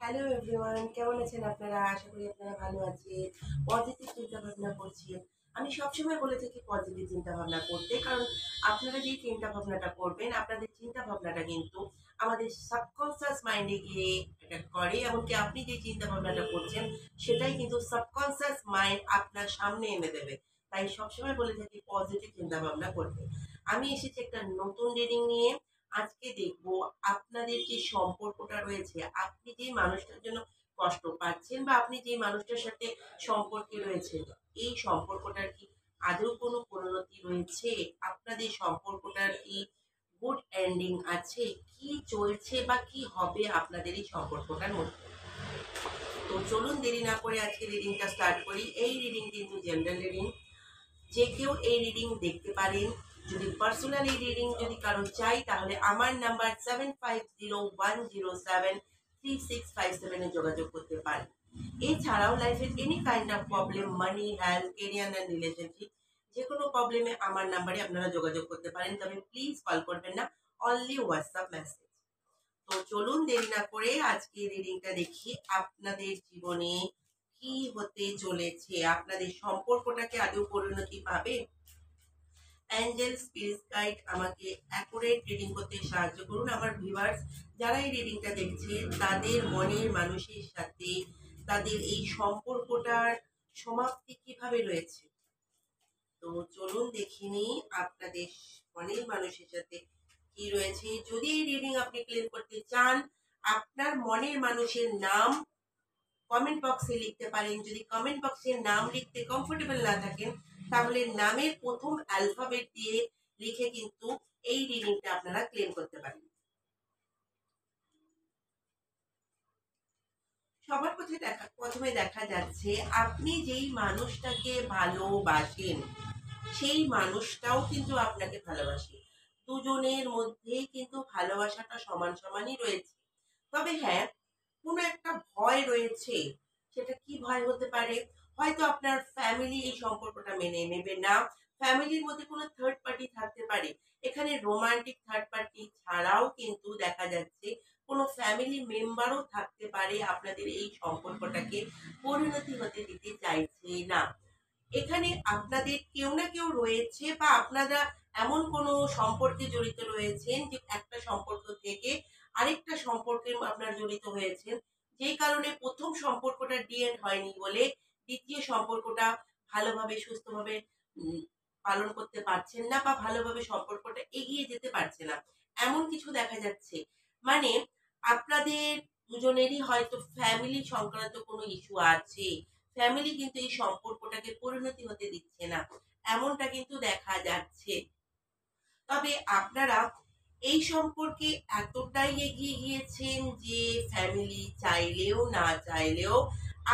Hello everyone, কেমন আছেন আপনারা? আশা করি আপনারা ভালো আছেন। পজিটিভ চিন্তা ভাবনা করছেন। আমি সবসময় বলে থাকি পজিটিভ চিন্তা ভাবনা করতে, কারণ আপনারা যে চিন্তা ভাবনাটা করবেন, আপনাদের চিন্তা ভাবনাটা কিন্তু আমাদের সাবকনসিয়াস মাইন্ডে গিয়ে অ্যাটাক করে। এমনকি আপনি যে চিন্তা ভাবনাটা করছেন সেটাই কিন্তু সাবকনসিয়াস মাইন্ড আপনার সামনে এনে দেবে। তাই সবসময় বলে থাকি পজিটিভ চিন্তা ভাবনা করতে। আমি এসেছি একটা নতুন রিডিং নিয়ে। আজকে দেখব আপনাদের যে সম্পর্কটা রয়েছে, আপনি যে মানুষটার জন্য কষ্ট পাচ্ছেন বা আপনি যে মানুষটার সাথে সম্পর্কে রয়েছেন, এই সম্পর্কটার কি আদৌ কোনো পরিণতি রয়েছে? আপনাদের সম্পর্কটার কি গুড এন্ডিং আছে? কি চলছে বা কি হবে আপনাদের এই সম্পর্কটার মধ্যে? তো চলুন দেরি না করে আজকে রিডিংটা স্টার্ট করি। এই রিডিং কিন্তু জেনারেল রিডিং, যে কেউ এই রিডিং দেখতে পারেন। যদি পার্সোনালি রিডিং যদি কারো চাই, তাহলে আমার নাম্বার 7501073657 এ যোগাযোগ করতে পারেন। এছাড়াও লাইফের any kind of problem, money, health, career and relationship, যে কোনো প্রবলেমে আমার নাম্বারে আপনারা যোগাযোগ করতে পারেন। তবে প্লিজ কল করবেন না, অনলি হোয়াটসঅ্যাপ মেসেজ। তো চলুন দেরি না করে আজকে রিডিংটা দেখি আপনাদের জীবনে কি হতে চলেছে। আপনাদের সম্পর্কটাকে আদৌ পরিণতি পাবে? অ্যাঞ্জেল স্পিরিট গাইড আমাকে অ্যাকুরেট রিডিং করতে সাহায্য করুন। আমার ভিউয়ার্স যারা এই রিডিংটা দেখছে, তাদের মনের মানুষের সাথে তাদের এই সম্পর্কটার সমাপ্তি কিভাবে রয়েছে। তো চলুন দেখিনি আপনাদের মনের মানুষের সাথে কি রয়েছে। যদি এই রিডিং আপনি ক্লেম করতে চান, আপনার মনের মানুষের নাম কমেন্ট বক্সে লিখতে পারেন। যদি কমেন্ট বক্সে নাম লিখতে কমফোর্টেবল না থাকেন, তাহলে নামের প্রথম অ্যালফাবেট দিয়ে লিখে কিন্তু এই রিডিংটা আপনারা ক্লেম করতে পারেন। সবার প্রথমে দেখা যাচ্ছে আপনি যেই মানুষটাকে ভালোবাসেন, সেই মানুষটাও কিন্তু আপনাকে ভালোবাসে। দুজনের মধ্যেই কিন্তু ভালোবাসাটা সমান সমানই রয়েছে। তবে হ্যাঁ, কোনো একটা ভয় রয়েছে। সেটা কি ভয় হতে পারে? হয়তো আপনার ফ্যামিলি এই সম্পর্কটা মেনে নেবে না। ফ্যামিলির মধ্যে কোনো থার্ড পার্টি থাকতে পারে। এখানে রোমান্টিক থার্ড পার্টি ছাড়াও কিন্তু দেখা যাচ্ছে কোনো ফ্যামিলি মেম্বারও থাকতে পারে আপনাদের এই সম্পর্কটাকে পরিণতি হতে দিতে চাইছে না। এখানে আপনাদের কেউ না কেউ রয়েছে বা আপনারা এমন কোনো সম্পর্কে জড়িত রয়েছেন যে একটা সম্পর্ক থেকে আরেকটা সম্পর্কে আপনারা জড়িত হয়েছেন, যেই কারণে প্রথম সম্পর্কটা ডিএন্ড হয়নি বলে দ্বিতীয় সম্পর্কটা ভালোভাবে সুস্থভাবে উম, পালন করতে পারছেন না বা ভালোভাবে সম্পর্কটা এগিয়ে যেতে পারছে না, এমন কিছু দেখা যাচ্ছে। মানে আপনাদের দুজনেরই হয়তো ফ্যামিলি সংক্রান্ত কোনো ইস্যু আছে। ফ্যামিলি কিন্তু এই সম্পর্কটাকে পরিণতি হতে দিচ্ছে না, এমনটা কিন্তু দেখা যাচ্ছে। তবে আপনারা এই সম্পর্কে এতটাই এগিয়ে গিয়েছেন যে ফ্যামিলি চাইলেও না চাইলেও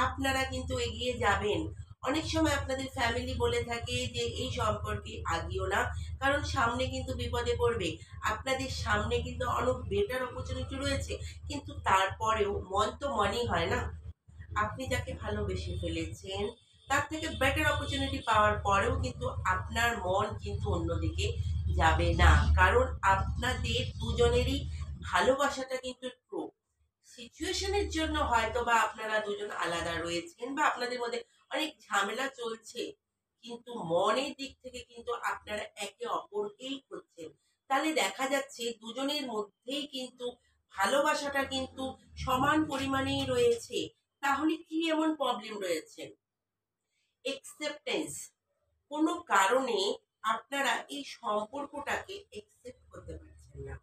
আপনারা কিন্তু এগিয়ে যাবেন। অনেক সময় আপনাদের ফ্যামিলি বলে থাকে যে এই সম্পর্কে আগিও না, কারণ সামনে কিন্তু বিপদে পড়বে। আপনাদের সামনে কিন্তু অনেক বেটার অপরচুনিটি রয়েছে, কিন্তু তারপরেও মন তো মনই হয় না। আপনি যাকে ভালোবেসে ফেলেছেন, তার থেকে বেটার অপরচুনিটি পাওয়ার পরেও কিন্তু আপনার মন কিন্তু অন্যদিকে যাবে না, কারণ আপনাদের দুজনেরই ভালোবাসাটা কিন্তু ট্রু। সিচুয়েশনের জন্য হয়তো বা আপনারা দুজন আলাদা রয়েছেন বা আপনাদের মধ্যে অনেক ঝামেলা চলছে, কিন্তু মনের দিক থেকে কিন্তু আপনারা একে অপরকেই খুঁজছেন। তাহলে দেখা যাচ্ছে দুজনের মধ্যেই কিন্তু ভালোবাসাটা কিন্তু সমান পরিমাণেই রয়েছে। তাহলে কি এমন প্রবলেম রয়েছে? একসেপ্টেন্স। কোনো কারণে আপনারা এই সম্পর্কটাকে একসেপ্ট করতে পারছেন না।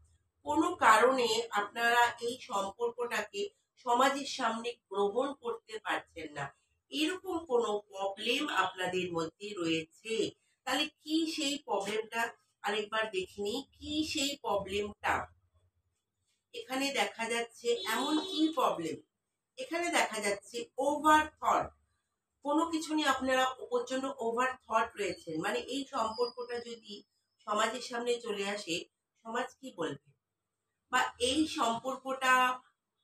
কোনো কারণে আপনারা এই সম্পর্কটাকে সমাজের সামনে গ্রহণ করতে পারছেন না। এরকম কোনো প্রবলেম আপনাদের মধ্যে রয়েছে। তাহলে কি সেই প্রবলেমটা আরেকবার দেখিনি, কি সেই প্রবলেমটা? এখানে দেখা যাচ্ছে এমন কি প্রবলেম? এখানে দেখা যাচ্ছে ওভার থট। কোনো কিছু নিয়ে আপনারা প্রচন্ড ওভার থট রয়েছেন। মানে এই সম্পর্কটা যদি সমাজের সামনে চলে আসে, সমাজ কি বলবে? বা এই সম্পর্কটা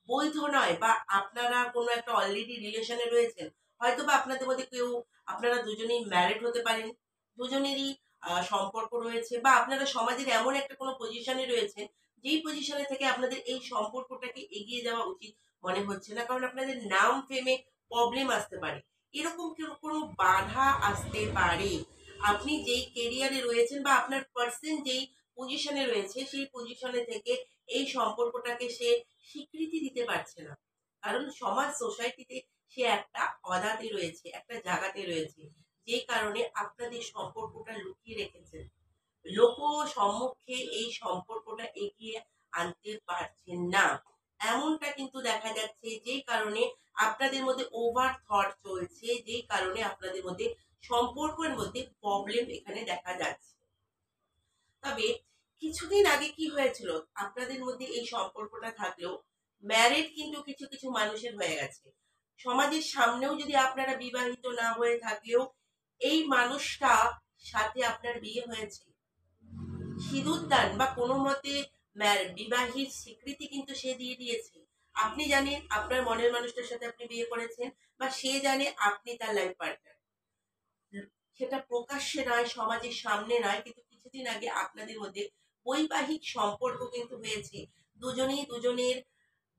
বৈধ নয়, বা আপনারা কোনো একটা অলরেডি রিলেশনে রয়েছেন, হয়তো বা আপনাদের মধ্যে কেউ, আপনারা দুজনেই ম্যারিড হতে পারেন, দুজনেরই সম্পর্ক রয়েছে, বা আপনারা সমাজের এমন একটা কোনো পজিশনে রয়েছেন যেই পজিশনে থেকে আপনাদের এই সম্পর্কটাকে এগিয়ে যাওয়া উচিত মনে হচ্ছে না, কারণ আপনাদের নাম ফেমে প্রবলেম আসতে পারে, এরকম কোনো বাধা আসতে পারে। আপনি যেই কেরিয়ারে রয়েছেন বা আপনার পার্সন যেই পজিশনে রয়েছে সেই পজিশনে থেকে এই সম্পর্কটাকে সে স্বীকৃতি দিতে পারছে না, কারণ সমাজ সোসাইটিতে সে একটা অদাতে রয়েছে, একটা জায়গাতে রয়েছে, যেই কারণে আপনাদের সম্পর্কটা লুকিয়ে রেখেছেন। লোক সম্মুখে এই সম্পর্কটা এগিয়ে আনতে পারছেন না, এমনটা কিন্তু দেখা যাচ্ছে, যেই কারণে আপনাদের মধ্যে ওভার থট চলছে, যেই কারণে আপনাদের মধ্যে সম্পর্কের মধ্যে প্রবলেম এখানে দেখা যাচ্ছে। তবে কিছুদিন আগে কি হয়েছিল, আপনাদের মধ্যে এই সম্পর্কটা থাকলেও ম্যারেড কিন্তু কিছু কিছু মানুষের হয়ে গেছে। সমাজের সামনেও যদি আপনারা বিবাহিত না হয়ে থাকলেও এই মানুষটা সাথে আপনার বিয়ে হয়েছে, সিঁদুর দান বা কোনো মতে বিবাহের স্বীকৃতি কিন্তু সে দিয়ে দিয়েছে। আপনি জানেন আপনার মনের মানুষটার সাথে আপনি বিয়ে করেছেন, বা সে জানে আপনি তার লাইফ পার্টনার। সেটা প্রকাশ্যে নয়, সমাজের সামনে নয়, কিন্তু কিছুদিন আগে আপনাদের মধ্যে বৈবাহিক সম্পর্ক কিন্তু হয়েছে। দুজনেই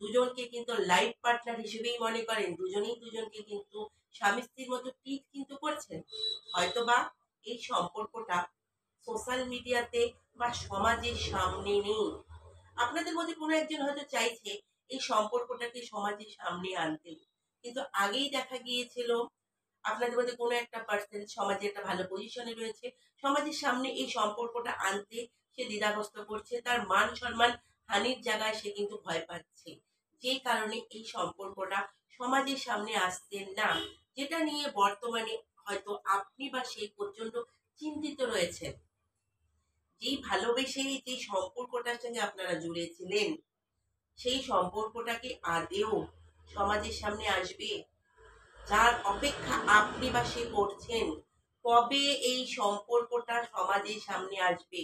দুজনকে কিন্তু লাইফ পার্টনার হিসেবেই মনে করেন, দুজনেই দুজনকে কিন্তু স্বামী স্ত্রীর মতো ট্রিট কিন্তু করছেন। হয়তোবা এই সম্পর্কটা সোশ্যাল মিডিয়াতে বা সমাজের সামনে নেই। আপনাদের মধ্যে কোনো একজন হয়তো চাইছে এই সম্পর্কটাকে সমাজের সামনে আনতে, কিন্তু আগেই দেখা গিয়েছিল আপনাদের মধ্যে কোনো একটা পার্সন সমাজে একটা ভালো পজিশনে রয়েছে, সমাজের সামনে এই সম্পর্কটা আনতে সে দ্বিধাগ্রস্ত করছে, তার মান সম্মান হানির জায়গায় সে কিন্তু ভয় পাচ্ছে, যেই কারণে এই সম্পর্কটা সমাজের সামনে আসছে না, যেটা নিয়ে বর্তমানে হয়তো আপনি বা সেই প্রচন্ড চিন্তিত রয়েছেন। যেই ভালোবেসে যে সম্পর্কটার সঙ্গে আপনারা জুড়েছিলেন, সেই সম্পর্কটা কি আদেও সমাজের সামনে আসবে? যার অপেক্ষা আপনি বা সে করছেন, কবে এই সম্পর্কটা সমাজের সামনে আসবে?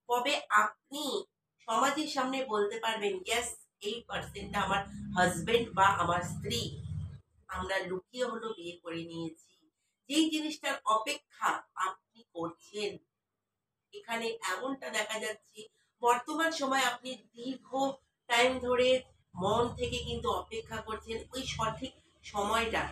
কবে আপনি সমাজের সামনে বলতে পারবেন, ইয়েস, এই পার্সনটা আমার হাজবেন্ড বা আমার স্ত্রী, আমরা লুকিয়ে হলো বিয়ে করে নিয়েছি। যেই জিনিসটার অপেক্ষা আপনি করছেন, এখানে এমনটা দেখা যাচ্ছে বর্তমান সময় আপনি দীর্ঘ টাইম ধরে মন থেকে কিন্তু অপেক্ষা করছেন ওই সঠিক সময়টা,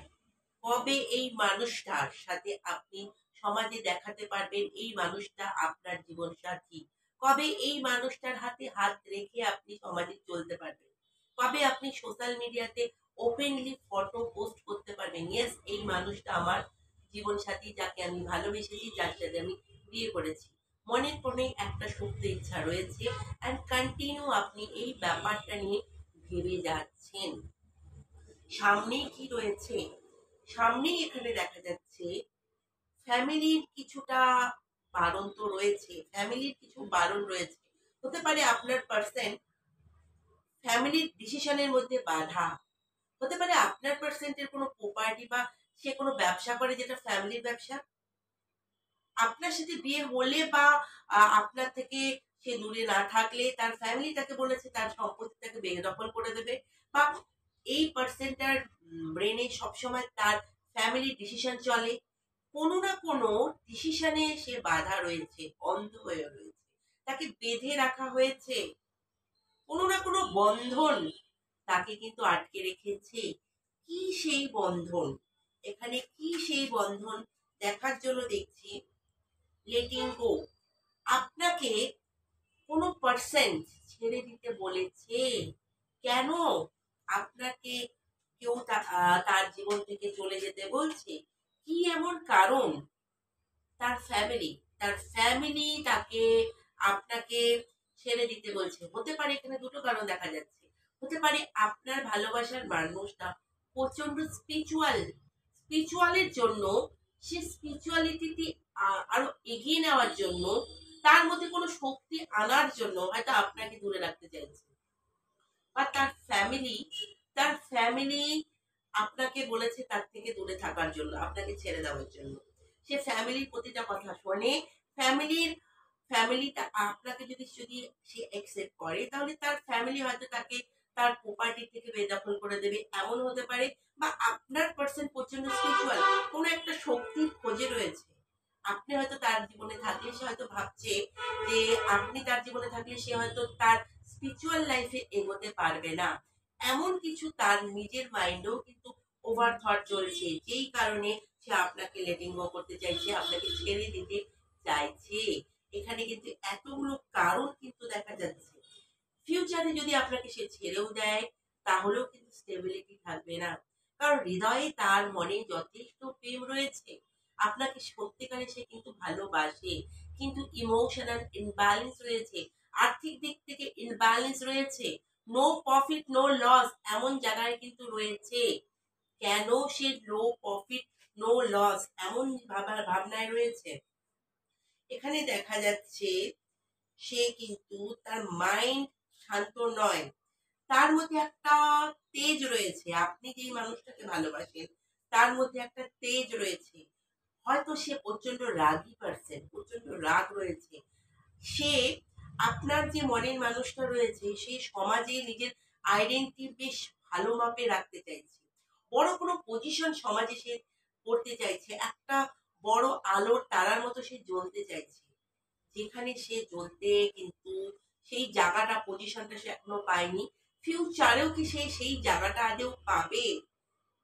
কবে এই মানুষটার সাথে আপনি সমাজে দেখাতে পারবেন এই মানুষটা আপনার জীবন সাথী, কবে এই মানুষটার হাতে হাত রেখে আপনি সমাজে চলতে পারবেন, কবে আপনি সোশ্যাল মিডিয়াতে ওপেনলি ফটো পোস্ট করতে পারবেন, ইয়েস, এই মানুষটা আমার জীবন সাথী, যাকে আমি ভালোবেসেছি, যার সাথে আমি বিয়ে করেছি। মনের কোণে একটা সুপ্ত ইচ্ছা রয়েছে, অ্যান্ড কন্টিনিউ আপনি এই ব্যাপারটা নিয়ে ভেবে যাচ্ছেন। সামনেই কি রয়েছে, সামনেই এখানে দেখা যাচ্ছে ফ্যামিলির কিছুটা বারণ তো রয়েছে, ফ্যামিলির কিছু বারণ রয়েছে। হতে পারে আপনার পার্সন ফ্যামিলির ডিসিশনের মধ্যে বাধা, হতে পারে আপনার পার্সেন্টের কোনো প্রপার্টি বা সে কোনো ব্যবসা করে যেটা ফ্যামিলির ব্যবসা, আপনার সাথে বিয়ে হলে বা আপনার থেকে সে দূরে না থাকলে তার ফ্যামিলি তাকে বলেছে তার সম্পত্তি তাকে বেদখল করে দেবে, বা এই পার্সনটার ব্রেনে সবসময় তার ফ্যামিলি ডিসিশন চলে, কোনো না কোনো ডিসিশনে সে বাধা রয়েছে, অন্ধ হয়ে রয়েছে, তাকে বেঁধে রাখা হয়েছে, কোনো না কোনো বন্ধন তাকে কিন্তু আটকে রেখেছে। কি সেই বন্ধন, এখানে কি সেই বন্ধন দেখার জন্য দেখছি লেটিং গো। আপনাকে কোনো পার্সেন্ট ছেড়ে দিতে বলেছে, কেন আপনাকে কেউ তার জীবন থেকে চলে যেতে বলছে, কি এমন কারণ? তার ফ্যামিলি তাকে আপনাকে ছেড়ে দিতে বলছে। হতে পারে এখানে দুটো কারণ দেখা যাচ্ছে, হতে পারে আপনার ভালোবাসার মানুষটা প্রচন্ড স্পিরিচুয়ালের জন্য, সে স্পিরিচুয়ালিটিতে আরো এগিয়ে নেওয়ার জন্য, তার মধ্যে কোনো শক্তি আনার জন্য হয়তো আপনাকে দূরে রাখতে চাইছে, বা তার ফ্যামিলি আপনাকে বলেছে তার থেকে দূরে থাকার জন্য, আপনাকে ছেড়ে দেওয়ার জন্য। সে ফ্যামিলির প্রতিটা কথা শোনে, ফ্যামিলির ফ্যামিলিটা আপনাকে যদি যদি সে অ্যাকসেপ্ট করে, তাহলে তার ফ্যামিলি হয়তো তাকে তার প্রপার্টি থেকে বেদখল করে দেবে, এমন হতে পারে। বা আপনার পার্সন প্রচন্ড স্পিরিচুয়াল, কোনো একটা শক্তির খোঁজে রয়েছে, আপনি হয়তো তার জীবনে থাকলে সে হয়তো ভাবছে যে আপনি তার জীবনে থাকলে সে হয়তো তার স্পিরিচুয়াল লাইফে এগোতে পারবে না, এমন কিছু তার নিজের মাইন্ডেও কিন্তু ওভার থট চলছে, যেই কারণে সে আপনাকে লেটিং গো করতে চাইছে, আপনাকে ছেড়ে দিতে চাইছে। এখানে কিন্তু এতগুলো কারণ কিন্তু দেখা যাচ্ছে। ফিউচারে যদি আপনাকে সে ছেড়েও দেয়, তাহলেও কিন্তু স্টেবিলিটি থাকবে না। কারণ হৃদয়ে তার মনে যথেষ্ট প্রেম রয়েছে, আপনাকে সত্যিকারে সে কিন্তু ভালোবাসে, কিন্তু ইমোশনাল ইনব্যালেন্স রয়েছে, আর্থিক দিক থেকে ইনব্যালেন্স রয়েছে, নো প্রফিট নো লস এমন জায়গায় কিন্তু রয়েছে। কেন সে নো প্রফিট নো লস এমন ভাবনায় রয়েছে? এখানে দেখা যাচ্ছে সে কিন্তু তার মাইন্ড শান্ত নয়, তার মধ্যে একটা তেজ রয়েছে। আপনি যেই মানুষটাকে ভালোবাসেন, তার মধ্যে একটা তেজ রয়েছে। হয়তো সে প্রচন্ড রাগী পারসন, প্রচন্ড রাগ রয়েছে। সে আপনার যে মনের মানুষটা রয়েছে, সেই সমাজে নিজের আইডেন্টিটি বেশ ভালো মাপে রাখতে চাইছে। বড় কোনো পজিশন সমাজে সে করতে চাইছে, একটা বড় আলোর তারার মতো সে জ্বলতে চাইছে। যেখানে সে জ্বলতে কিন্তু সেই জায়গাটা পজিশনটা সে এখনো পায়নি। ফিউচারেও কি সে সেই জায়গাটা আদৌ পাবে?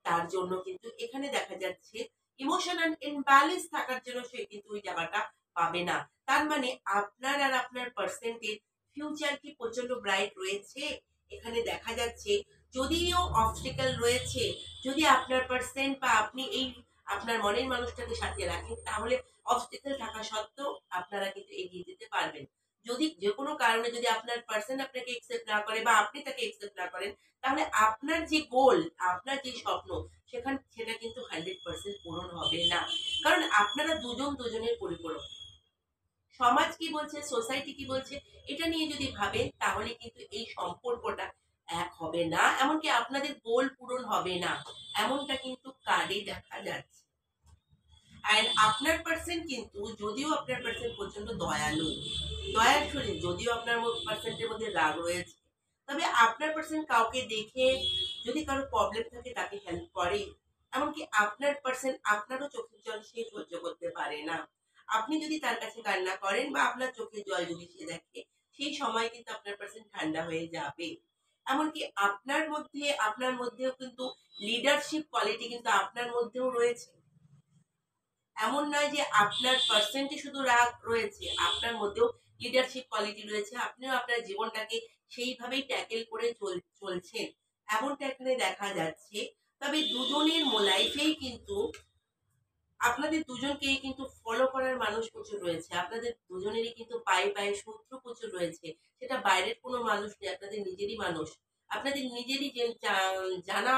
তার জন্য কিন্তু এখানে দেখা যাচ্ছে ইমোশনাল ইমব্যালেন্স থাকার জন্য সে কিন্তু ওই জায়গাটা পাবে না। তার মানে আপনার আর আপনার পার্সেন্টের ফিউচার কি প্রচন্ড ব্রাইট রয়েছে? এখানে দেখা যাচ্ছে যদিও অবস্টিকেল রয়েছে, যদি আপনার পার্সেন্ট বা আপনি এই আপনার মনের মানুষটাকে সাথে রাখেন, তাহলে অবস্টিকেল থাকা সত্ত্বেও আপনারা কিন্তু এগিয়ে যেতে পারবেন। যদি যে কোনো কারণে যদি আপনার পার্সন আপনাকে একসেপ্ট না করে বা আপনি তাকে একসেপ্ট না করেন, তাহলে আপনার যে গোল, আপনার যে স্বপ্ন, সেটা কিন্তু 100% পূরণ হবে না। কারণ আপনারা দুজন দুজনের পরিপূরক। সমাজ কি বলছে, সোসাইটি কি বলছে, এটা নিয়ে যদি ভাবেন, তাহলে কিন্তু এই সম্পর্কটা এক হবে না, এমনকি আপনাদের গোল পূরণ হবে না। এমনটা কিন্তু কার্ডে দেখা যাচ্ছে। আর আপনার পার্সন কিন্তু, যদিও আপনার পার্সন প্রচন্ড দয়ালু, দয়ার শরীর, যদিও আপনার পার্সেন্টের মধ্যে রাগ রয়েছে, তবে আপনার পার্সন কাউকে দেখে যদি কারো প্রবলেম থাকে তাকে হেল্প করে। এমনকি আপনার পার্সন আপনারও চোখের জল সে সহ্য করতে পারে না। আপনি যদি তার কাছে কান্না করেন বা আপনার চোখের জল যদি সে দেখে, সেই সময় কিন্তু আপনার পার্সন ঠান্ডা হয়ে যাবে। এমনকি আপনার মধ্যেও কিন্তু লিডারশিপ কোয়ালিটি কিন্তু আপনার মধ্যেও রয়েছে। এমন নয় যে আপনার পার্সেন্টে শুধু রাগ রয়েছে, আপনার মধ্যেও লিডারশিপ কোয়ালিটি রয়েছে। আপনিও আপনার জীবনটাকে সেইভাবেই ট্যাকেল করে চলছেন, এমনটা এখানে দেখা যাচ্ছে। তবে দুজনের লাইফেই কিন্তু আপনাদের দুজনকেই কিন্তু ফলো করার মানুষ প্রচুর রয়েছে। আপনাদের দুজনেরই কিন্তু পায়ে পায়ে শত্রু প্রচুর রয়েছে। সেটা বাইরের কোনো মানুষ নেই, আপনাদের নিজেরই মানুষ। আপনাদের নিজেরই জানা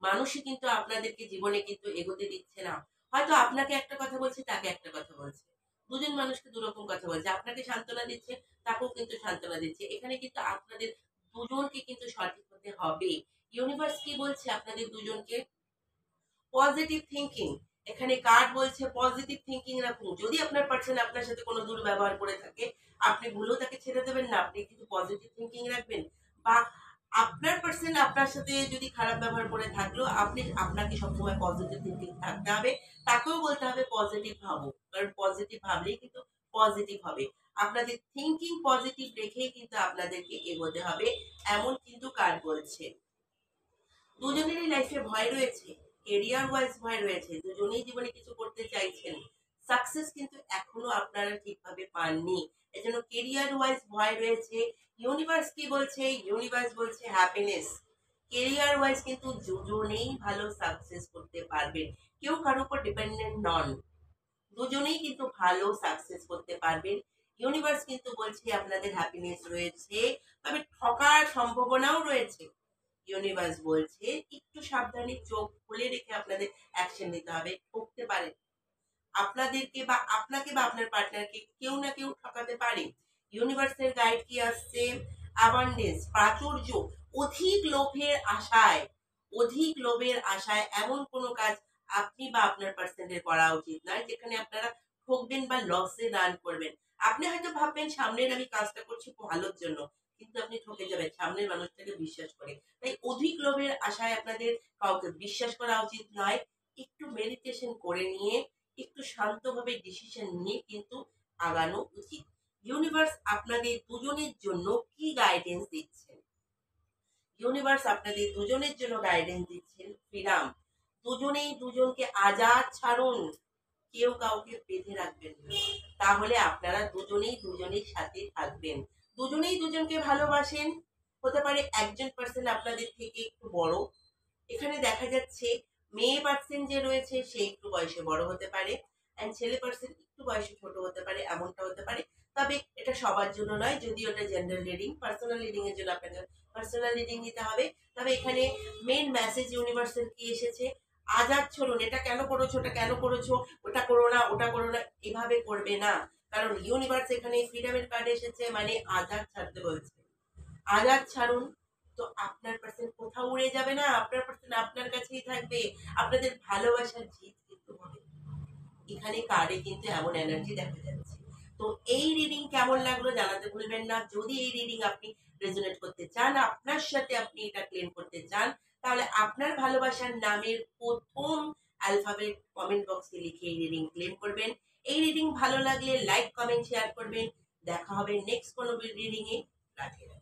মানুষই কিন্তু আপনাদেরকে জীবনে কিন্তু এগোতে দিচ্ছে না। হয়তো আপনাকে একটা কথা বলছে, তাকে একটা কথা বলছে। দুজন মানুষকে দুরকম কথা বলছে। আপনাকে সান্ত্বনা দিচ্ছে, তাকেও কিন্তু সান্ত্বনা দিচ্ছে। এখানে কিন্তু আপনাদের দুজনকে কিন্তু সঠিক হতে হবে। ইউনিভার্স কি বলছে আপনাদের দুজনকে? Positive thinking. এখানে কার্ড বলছে পজিটিভ থিঙ্কিং রাখুন। যদি আপনার পার্সন আপনার সাথে কোনো দুর্ব্যবহার করে থাকে, আপনি ভুলেও তাকে ছেড়ে দেবেন না, আপনি কিন্তু পজিটিভ থিঙ্কিং রাখবেন। বা আপনার পার্সন আপনার সাথে যদি খারাপ ব্যবহার করে থাকলেও আপনাকে সবসময় পজিটিভ থিঙ্কিং থাকতে হবে। তাকেও বলতে হবে পজিটিভ ভাবো, কারণ পজিটিভ ভাবলেই কিন্তু পজিটিভ হবে। আপনাদের থিঙ্কিং পজিটিভ রেখেই কিন্তু আপনাদেরকে এগোতে হবে, এমন কিন্তু কার্ড বলছে। দুজনেরই লাইফে ভয় রয়েছে, কেরিয়ার ওয়াইজ ভয় রয়েছে, দুজনেই জীবনে কিছু করতে চাইছেন, সাকসেস কিন্তু এখনো আপনারা ঠিকভাবে পাননি। এজন্য কেরিয়ার ওয়াইজ ভয় রয়েছে। ইউনিভার্স কি বলছে? ইউনিভার্স বলছে হ্যাপিনেস। কেরিয়ার ওয়াইজ কিন্তু দুজনেই ভালো সাকসেস করতে পারবেন, কেউ কারোর উপর ডিপেন্ডেন্ট নন, দুজনেই কিন্তু ভালো সাকসেস করতে পারবেন। ইউনিভার্স কিন্তু বলছে আপনাদের হ্যাপিনেস রয়েছে, তবে ঠকার সম্ভাবনাও রয়েছে। ইউনিভার্স বলছে একটু সাবধানে চোখ খুলে রেখে আপনাদের অ্যাকশন নিতে হবে, ঠকতে পারে আপনাদেরকে বা আপনাকে বা আপনার পার্টনারকে কেউ না কেউ ঠকাতে পারে। ইউনিভার্সের গাইড কি আসছে? অ্যাবান্ডেন্স, প্রাচুর্য। অধিক লোভের আশায়, অধিক লোভের আশায় এমন কোনো কাজ আপনি বা আপনার পার্সনের করা উচিত নয়, যেখানে আপনারা ঠকবেন বা লসে রান করবেন। আপনি হয়তো ভাববেন সামনের আমি কাজটা করছি ভালোর জন্য, কিন্তু আপনি ঠকে যাবেন সামনের মানুষটাকে বিশ্বাস করে। তাই অধিক লোভের আশায় আপনাদের কাউকে বিশ্বাস করা উচিত নয়। একটু মেডিটেশন করে নিয়ে, একটু শান্তভাবে ডিসিশন নিয়ে কিন্তু আগানো উচিত। ইউনিভার্স আপনাদের দুজনের জন্য কি গাইডেন্স দিচ্ছেন? ইউনিভার্স আপনাদের দুজনের জন্য গাইডেন্স দিচ্ছেন ফ্রিডম। দুজনেই দুজনকে আজাদ ছাড়ুন, কেউ কাউকে বেঁধে রাখবেন না, তাহলে আপনারা দুজনেই দুজনের সাথে থাকবেন। দুজনেই দুজনকে ভালোবাসেন। হতে পারে একজন পার্সন আপনাদের থেকে একটু বড়, এখানে দেখা যাচ্ছে মেয়ে পার্সন যে রয়েছে সে একটু বয়সে বড় হতে পারে, অ্যান্ড ছেলে পার্সন একটু বয়সে ছোট হতে পারে, এমনটা হতে পারে। তবে এটা সবার জন্য নয়, যদি ওটা জেনারেল রিডিং, পার্সোনাল রিডিং এর জন্য আপনাকে পার্সোনাল রিডিং নিতে হবে। তবে এখানে মেন মেসেজ ইউনিভার্সাল কি এসেছে, আজাদ ছড়ুন। এটা কেন করেছো, ওটা কেন করেছো, ওটা করো না, ওটা করো না, এভাবে করবে না। কারণ ইউনিভার্স এখানে ফ্রিডমের কার্ড এসেছে, মানে আজাদ ছাড়তে বলছে। আজাদ ছাড়ুন, তো আপনার পার্সন কোথাও উড়ে যাবে না, আপনার পার্সন আপনার কাছেই থাকবে। আপনাদের ভালোবাসার জিত কিন্তু হবে। এখানে কার্ডে কিন্তু এমন এনার্জি দেখা যাচ্ছে। তো এই রিডিং কেমন লাগলো জানাতে ভুলবেন না। যদি এই রিডিং আপনি রেজোনেট করতে চান, আপনার সাথে আপনি এটা ক্লেম করতে চান, তাহলে আপনার ভালোবাসার নামের প্রথম অ্যালফাবেট কমেন্ট বক্সে লিখে এই রিডিং ক্লেম করবেন। এই রিডিং ভালো লাগলে লাইক কমেন্ট শেয়ার করবেন। দেখা হবে নেক্সট কোনো রিডিং এ। রাধে রাধে।